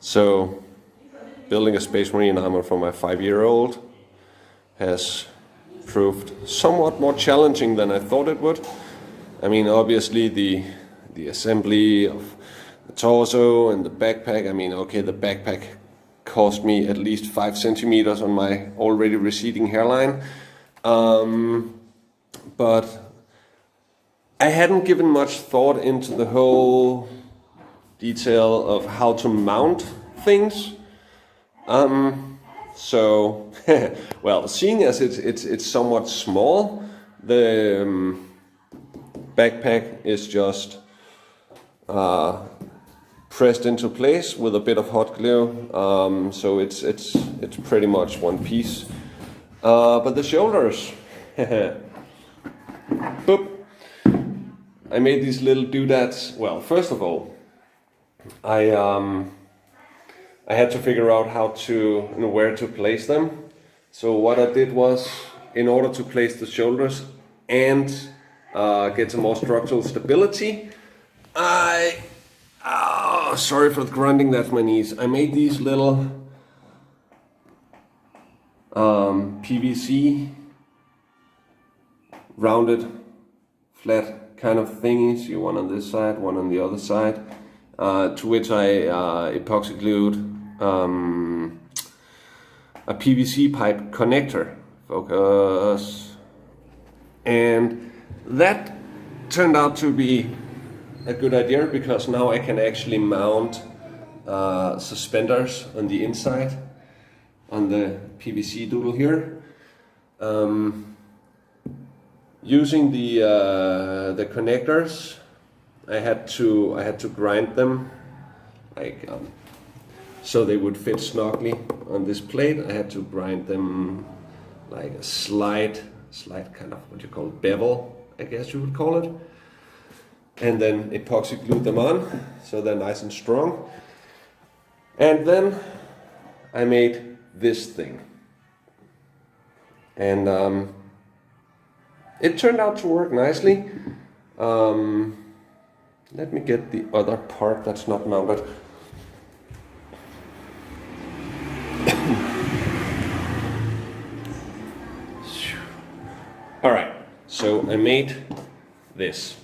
So building a Space Marine armor for my 5-year-old has proved somewhat more challenging than I thought it would. I mean, obviously the assembly of the torso and the backpack. I mean, okay, the backpack cost me at least 5 centimeters on my already receding hairline. But I hadn't given much thought into the whole detail of how to mount things. So, well, seeing as it's somewhat small, the backpack is just pressed into place with a bit of hot glue. So it's pretty much one piece. But the shoulders, boop. I made these little doodads. Well, first of all, I had to figure out how to and where to place them. So what I did was, in order to place the shoulders and get some more structural stability, sorry for the grunting, that's my knees. I made these little PVC rounded flat kind of thingies, one on this side, one on the other side, to which I epoxy glued a PVC pipe connector. Focus. And that turned out to be a good idea, because now I can actually mount suspenders on the inside on the PVC doodle here. Using the connectors, I had to grind them like so they would fit snugly on this plate. I had to grind them like a slight kind of what you call bevel, I guess you would call it, and then epoxy glued them on so they're nice and strong. And then I made this thing, and it turned out to work nicely. Let me get the other part that's not mounted. All right, so I made this.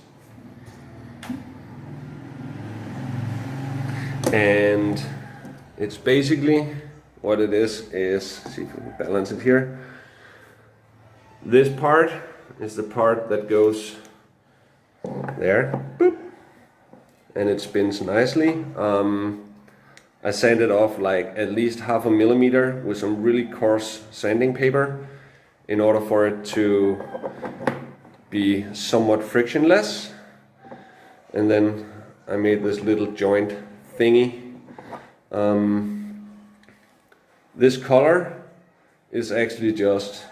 And it's basically what it is, see if we can balance it here. This part is the part that goes there, boop, and it spins nicely. I sanded off like at least 0.5 millimeter with some really coarse sanding paper in order for it to be somewhat frictionless. And then I made this little joint thingy. This color is actually just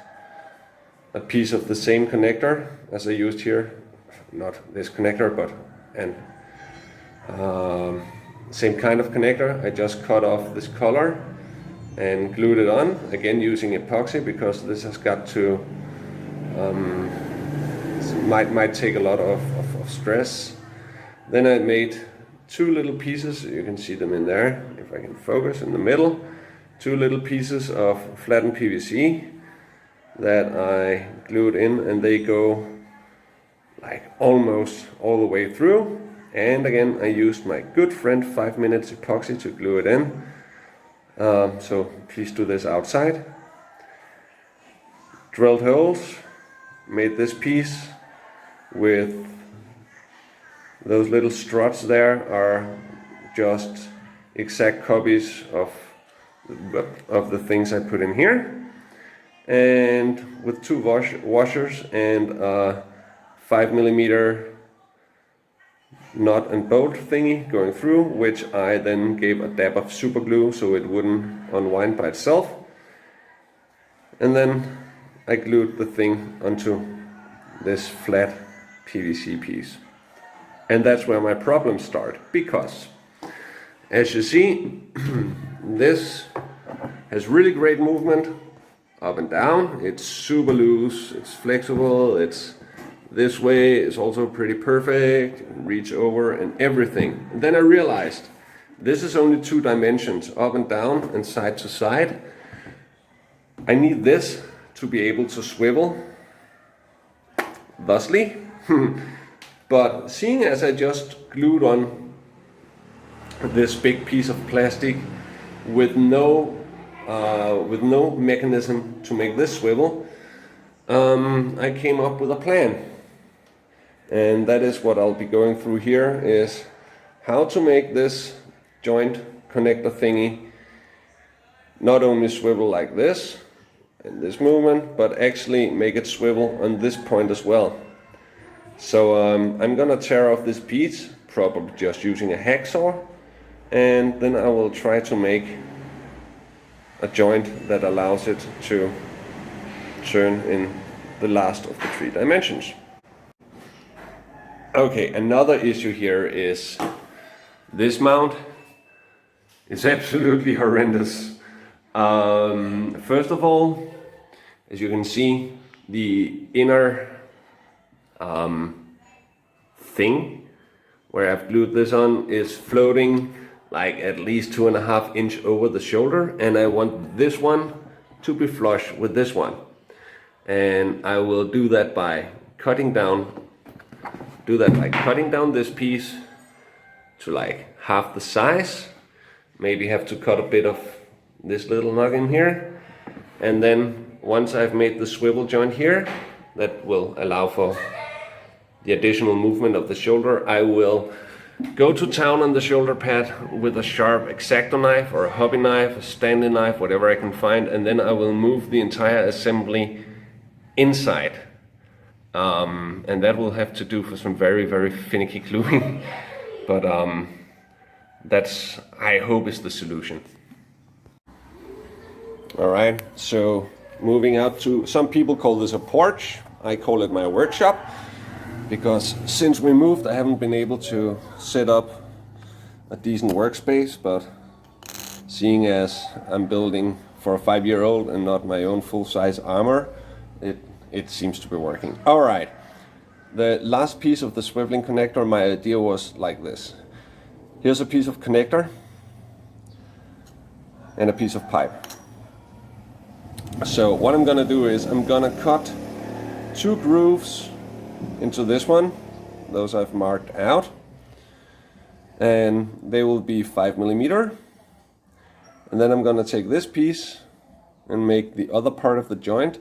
a piece of the same connector as I used here. Not this connector, but same kind of connector. I just cut off this color and glued it on, again using epoxy, because this has got to might take a lot of stress. Then I made 2 little pieces, you can see them in there if I can focus, in the middle, 2 little pieces of flattened PVC that I glued in, and they go like almost all the way through. And again, I used my good friend 5 minutes epoxy to glue it in. So please do this outside. Drilled holes, made this piece with those little struts there are just exact copies of the things I put in here. And with 2 washers and a 5 millimeter nut and bolt thingy going through, which I then gave a dab of super glue so it wouldn't unwind by itself. And then I glued the thing onto this flat PVC piece. And that's where my problems start, because as you see, this has really great movement up and down. It's super loose, it's flexible, it's this way is also pretty perfect, reach over and everything. And then I realized this is only 2 dimensions, up and down and side to side. I need this to be able to swivel, thusly. But seeing as I just glued on this big piece of plastic with no mechanism to make this swivel, I came up with a plan. And that is what I'll be going through here, is how to make this joint connector thingy not only swivel like this in this movement, but actually make it swivel on this point as well. So I'm gonna tear off this piece, probably just using a hacksaw, and then I will try to make a joint that allows it to turn in the last of the 3 dimensions. Okay, another issue here is this mount is absolutely horrendous. First of all, as you can see, the inner thing where I've glued this on is floating like at least 2.5 inches over the shoulder, and I want this one to be flush with this one. And I will do that by cutting down this piece to like half the size. Maybe have to cut a bit of this little noggin here, and then once I've made the swivel joint here that will allow for the additional movement of the shoulder, I will go to town on the shoulder pad with a sharp X-Acto knife or a hobby knife, a Stanley knife, whatever I can find, and then I will move the entire assembly inside. And that will have to do for some very, very finicky gluing, but that's, I hope, is the solution. Alright, so moving out to, some people call this a porch, I call it my workshop, because since we moved I haven't been able to set up a decent workspace, but seeing as I'm building for a 5-year-old and not my own full-size armor, it seems to be working. Alright, the last piece of the swiveling connector, my idea was like this. Here's a piece of connector and a piece of pipe. So what I'm gonna do is I'm gonna cut 2 grooves into this one, those I've marked out, and they will be 5mm. And then I'm gonna take this piece and make the other part of the joint,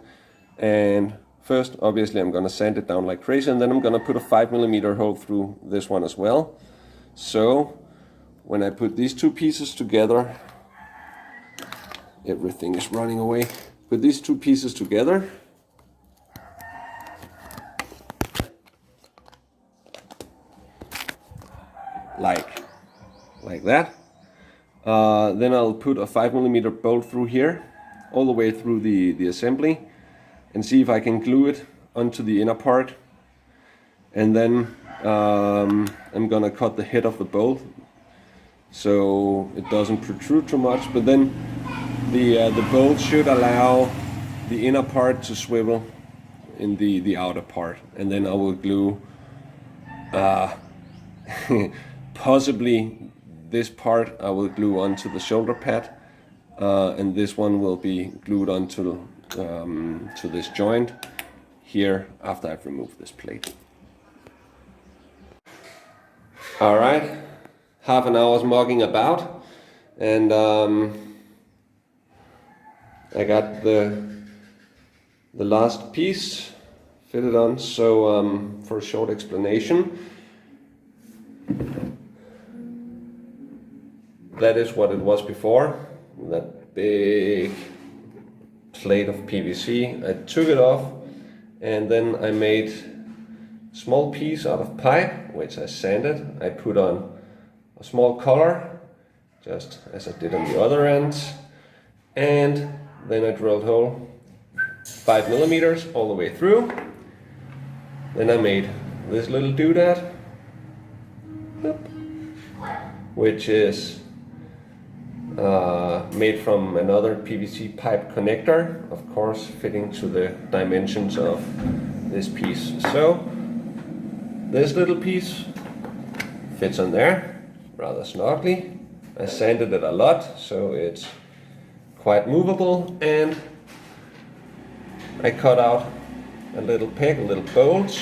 and first obviously I'm gonna sand it down like crazy, and then I'm gonna put a 5mm hole through this one as well. So when I put these 2 pieces together, everything is running away. Put these 2 pieces together, like that. Then I'll put a 5mm bolt through here, all the way through the assembly, and see if I can glue it onto the inner part. And then I'm gonna cut the head of the bolt so it doesn't protrude too much, but then the bolt should allow the inner part to swivel in the outer part. And then I will glue possibly this part I will glue onto the shoulder pad, and this one will be glued onto to this joint here after I've removed this plate. Alright, half an hour's mugging about, and I got the last piece fitted on. So for a short explanation, that is what it was before, that big plate of PVC. I took it off, and then I made a small piece out of pipe, which I sanded. I put on a small collar, just as I did on the other end, and then I drilled hole 5mm all the way through. Then I made this little doodad, which is made from another PVC pipe connector, of course fitting to the dimensions of this piece. So this little piece fits on there rather snugly, I sanded it a lot, so it's quite movable, and I cut out a little peg, a little bolt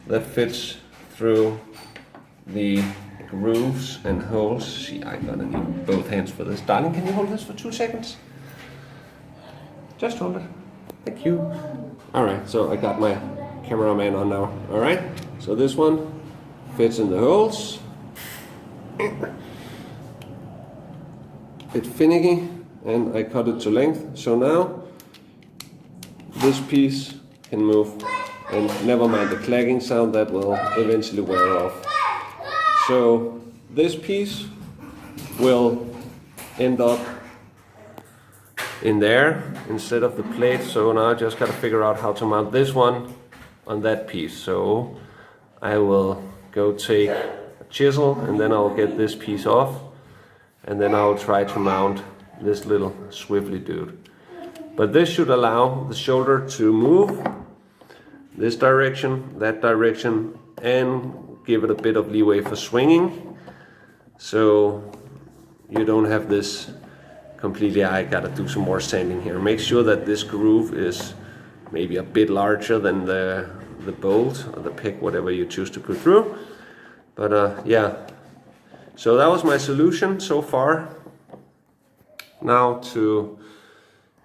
that fits through the grooves and holes. See, I'm gonna need both hands for this. Darling, can you hold this for 2 seconds? Just hold it. Thank you. Alright, so I got my cameraman on now. Alright, so this one fits in the holes. It's finicky, and I cut it to length. So now this piece can move, and never mind the clacking sound, that will eventually wear off. So this piece will end up in there instead of the plate. So now I just gotta figure out how to mount this one on that piece. So I will go take a chisel, and then I'll get this piece off, and then I'll try to mount this little swivelly dude. But this should allow the shoulder to move this direction, that direction, and give it a bit of leeway for swinging. So you don't have this completely, I gotta do some more sanding here. Make sure that this groove is maybe a bit larger than the bolt or the pick, whatever you choose to put through. But yeah, so that was my solution so far. Now to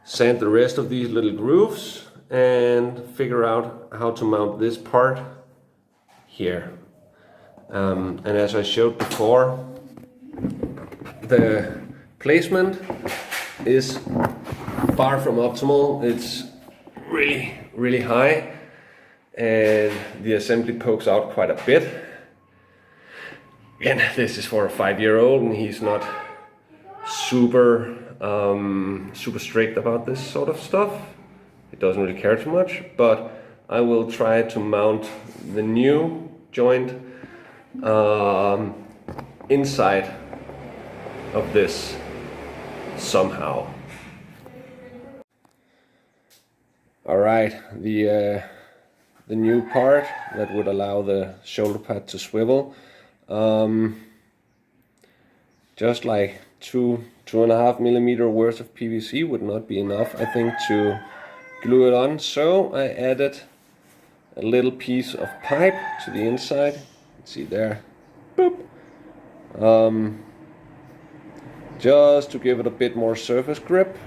sand the rest of these little grooves and figure out how to mount this part here. And as I showed before, the placement is far from optimal. It's really high, and the assembly pokes out quite a bit. And this is for a 5-year-old, and he's not super strict about this sort of stuff. He doesn't really care too much, but I will try to mount the new joint inside of this somehow. All right, the new part that would allow the shoulder pad to swivel, just like 2.5 millimeter worth of PVC would not be enough, I think, to glue it on. So I added a little piece of pipe to the inside. See there, boop. Just to give it a bit more surface grip.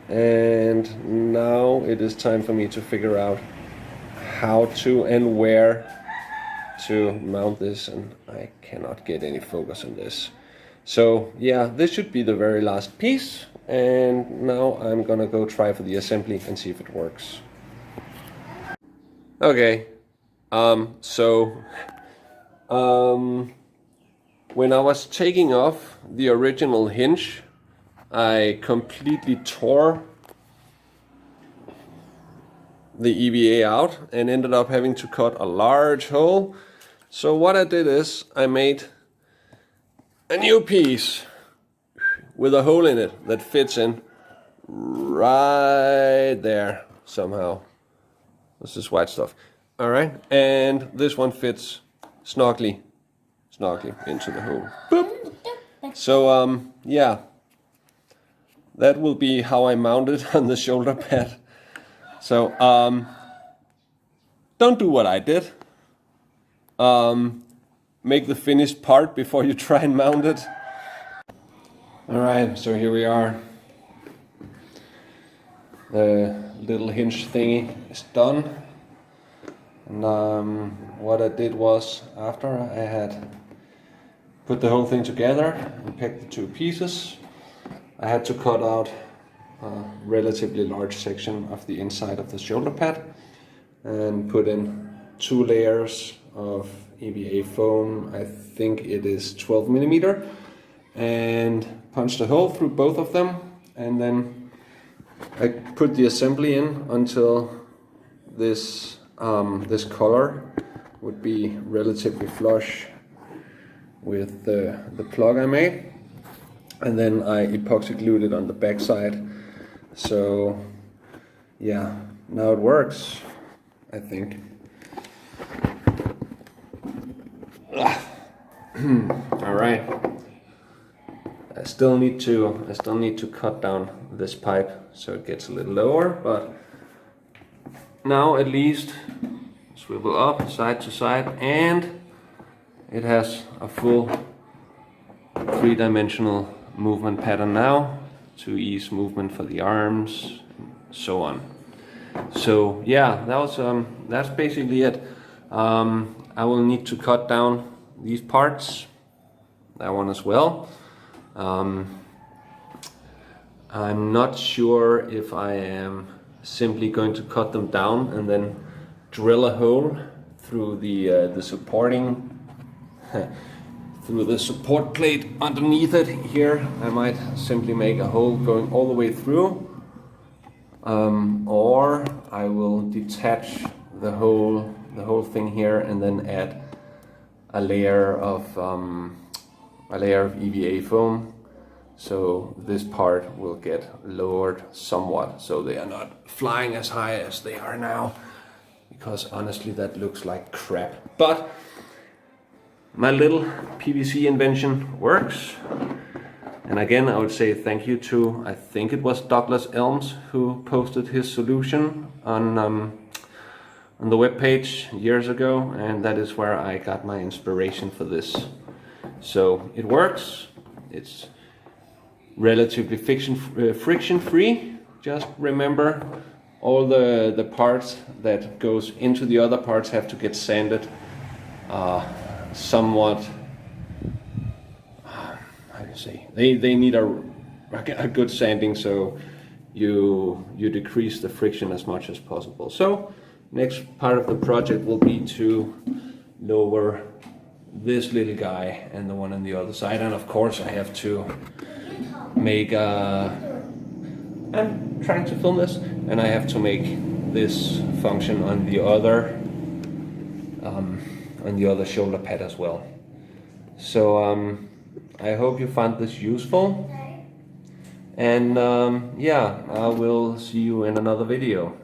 And now it is time for me to figure out how to and where to mount this, and I cannot get any focus on this. So yeah, this should be the very last piece, and now I'm gonna go try for the assembly and see if it works. Okay, when I was taking off the original hinge, I completely tore the EVA out and ended up having to cut a large hole. So what I did is I made a new piece with a hole in it that fits in right there somehow. This is white stuff. All right, and this one fits snugly into the hole. Boop. So yeah, that will be how I mount it on the shoulder pad. So don't do what I did. Make the finished part before you try and mount it. All right, so here we are. The little hinge thingy is done. And what I did was, after I had put the whole thing together and picked the two pieces, I had to cut out a relatively large section of the inside of the shoulder pad and put in 2 layers of EVA foam. I think it is 12 millimeter, and punched a hole through both of them, and then I put the assembly in until this this color would be relatively flush with the plug I made, and then I epoxy glued it on the back side. So yeah, now it works, I think. All right, I still need to cut down this pipe so it gets a little lower, but now at least swivel up side to side, and it has a full three-dimensional movement pattern now to ease movement for the arms, so on. So yeah, that's basically it. I will need to cut down these parts, that one as well. I'm not sure if I am simply going to cut them down and then drill a hole through the supporting through the support plate underneath it here. I might simply make a hole going all the way through, or I will detach the whole thing here and then add a layer of EVA foam, so this part will get lowered somewhat so they are not flying as high as they are now, because honestly that looks like crap. But my little PVC invention works. And again, I would say thank you to, I think it was Douglas Elms who posted his solution on the webpage years ago, and that is where I got my inspiration for this. So it works, it's relatively friction free. Just remember, all the parts that goes into the other parts have to get sanded somewhat. How do you say? They need a good sanding, so you decrease the friction as much as possible. So next part of the project will be to lower this little guy and the one on the other side, and of course I have to make I'm trying to film this, and I have to make this function on the other shoulder pad as well. So I hope you found this useful, and yeah, I will see you in another video.